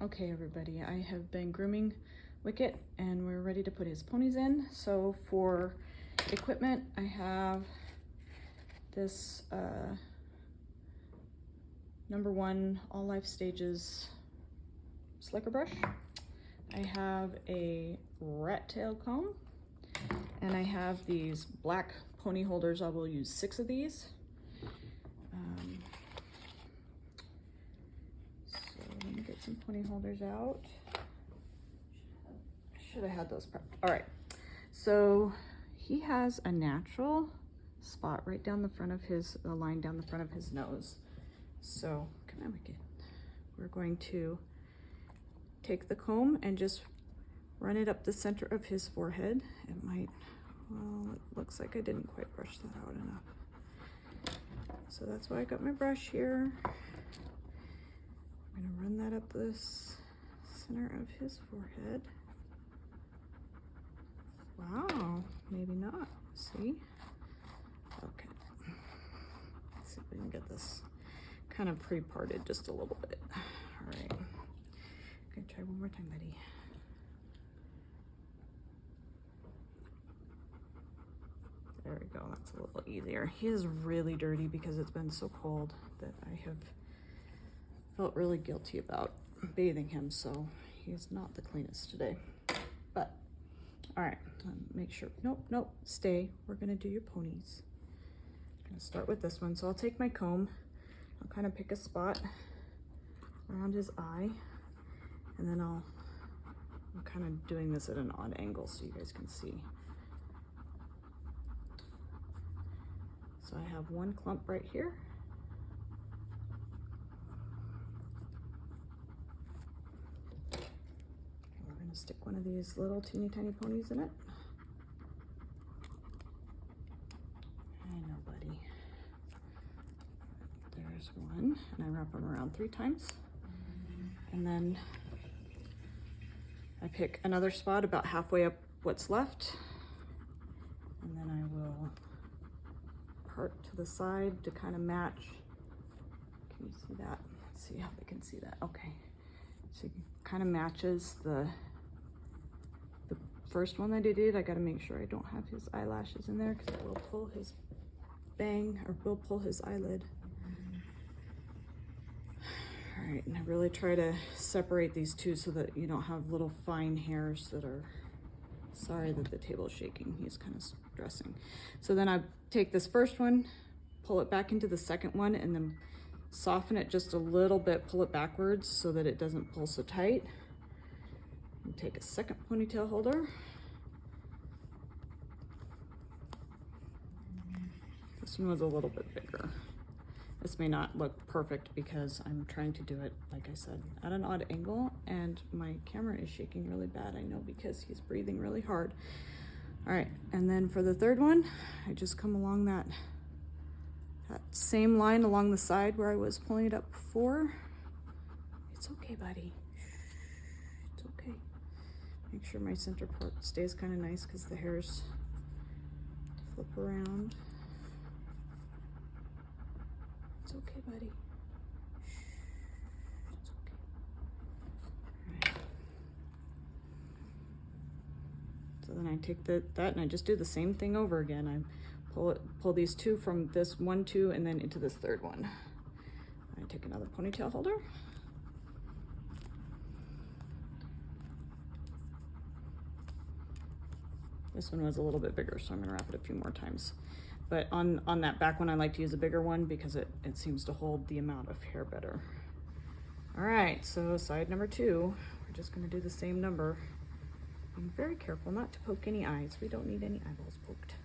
Okay everybody, I have been grooming Wicket and we're ready to put his ponies in. So for equipment, I have this #1 All Life Stages slicker brush. I have a rat tail comb and I have these black pony holders. I will use 6 of these. So let me get some pony holders out. Should have had those prepped. All right, so he has a natural spot right down the front of his, a line down the front of his nose. So come on, Wicket. We're going to take the comb and just run it up the center of his forehead. It might, well, it looks like I didn't quite brush that out enough. So that's why I got my brush here. I'm gonna run that up this center of his forehead. Wow, maybe not. See? Okay. Let's see if we can get this kind of pre-parted just a little bit. All right. Okay, try one more time, buddy. There we go. That's a little easier. He is really dirty because it's been so cold that I have felt really guilty about bathing him, so he's not the cleanest today. But all right, make sure, nope, stay. We're gonna do your ponies. I'm gonna start with this one. So I'll take my comb, I'll kind of pick a spot around his eye, and then I'm kind of doing this at an odd angle so you guys can see. So I have one clump right here. We're gonna stick one of these little teeny tiny ponies in it. I know, buddy. There's one, and I wrap them around 3 times. And then I pick another spot about halfway up what's left. And then I will part to the side to kind of match. Can you see that? Let's see how they can see that. Okay. So it kind of matches the first one that I did. I got to make sure I don't have his eyelashes in there because it will pull his will pull his eyelid. All right, and I really try to separate these two so that you don't have little fine hairs that are, sorry that the table is shaking. He's kind of stressing. So then I take this first one, pull it back into the second one, and then soften it just a little bit, pull it backwards so that it doesn't pull so tight. And take a second ponytail holder. This one was a little bit bigger. This may not look perfect because I'm trying to do it, like I said, at an odd angle, and my camera is shaking really bad, I know, because he's breathing really hard. All right, and then for the third one, I just come along that same line along the side where I was pulling it up before. It's okay, buddy. It's okay. Make sure my center part stays kind of nice because the hairs flip around. It's okay, buddy. It's okay. All right. So then I take that and I just do the same thing over again. I pull these 2 from this 1, 2, and then into this third one. I take another ponytail holder. This one was a little bit bigger, so I'm gonna wrap it a few more times. But on that back one, I like to use a bigger one because it seems to hold the amount of hair better. All right, so side number 2, we're just gonna do the same number. Be very careful not to poke any eyes. We don't need any eyeballs poked.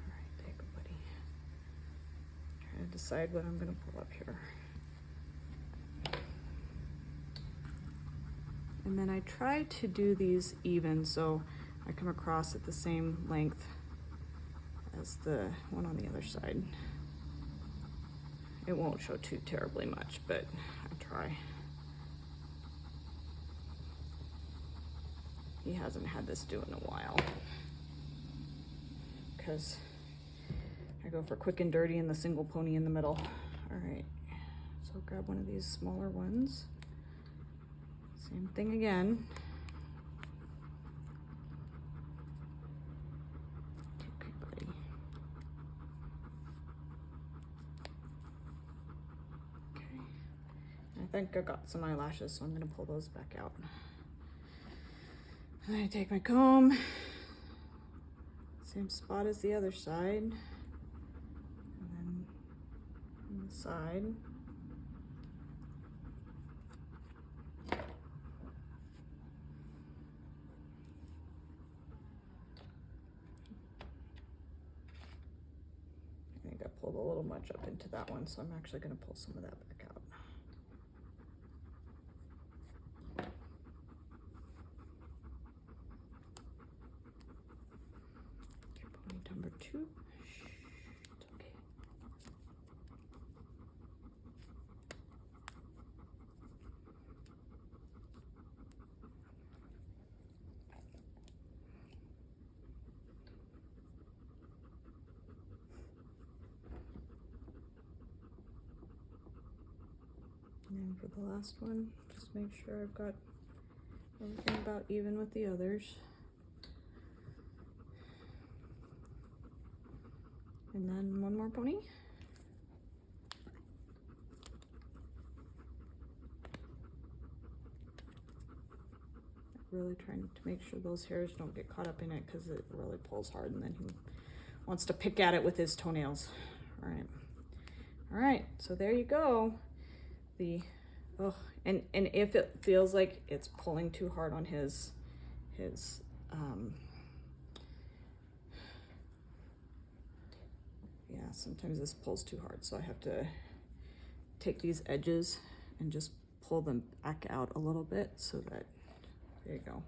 All right, there you go, buddy. Try to decide what I'm gonna pull up here. And then I try to do these even, so I come across at the same length as the one on the other side. It won't show too terribly much, but I try. He hasn't had this do in a while because I go for quick and dirty and the single pony in the middle. All right, so grab one of these smaller ones. Same thing again. Okay, buddy. Okay. I think I got some eyelashes, so I'm gonna pull those back out. And then I take my comb, same spot as the other side, and then on the side. I think I pulled a little much up into that one, so I'm actually going to pull some of that back out. Okay, pony number 2. It's okay. And then for the last one, just make sure I've got everything about even with the others. And then one more pony. Really trying to make sure those hairs don't get caught up in it because it really pulls hard, and then he wants to pick at it with his toenails. All right, so there you go. And if it feels like it's pulling too hard on his yeah, sometimes this pulls too hard, so I have to take these edges and just pull them back out a little bit so that, there you go.